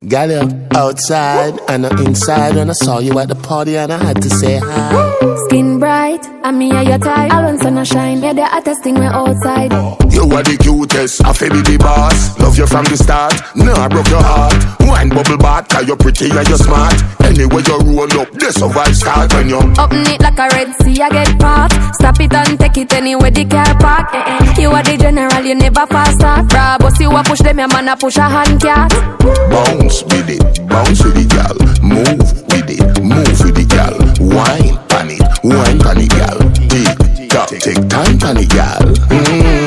Got you outside and inside when I saw you at the party and I had to say hi. Skin bright, and me are your type. I want sun shine, yeah, the hottest thing we're outside. You are the cutest, I feel be the boss. Love you from the start, no I broke your heart. Wine bubble bath, cause you're pretty and you're smart. Anyway you roll up, this how I start when you up neat like a Red Sea, I get parked. Stop it and take it anywhere the car park. You are the general, you never fast start. Bravo, see what push them, your man a push a hand cat. bounce with it, bounce with the gal. Move with it, move with the gal. Wine pan it, gal. Take time pan it, gal.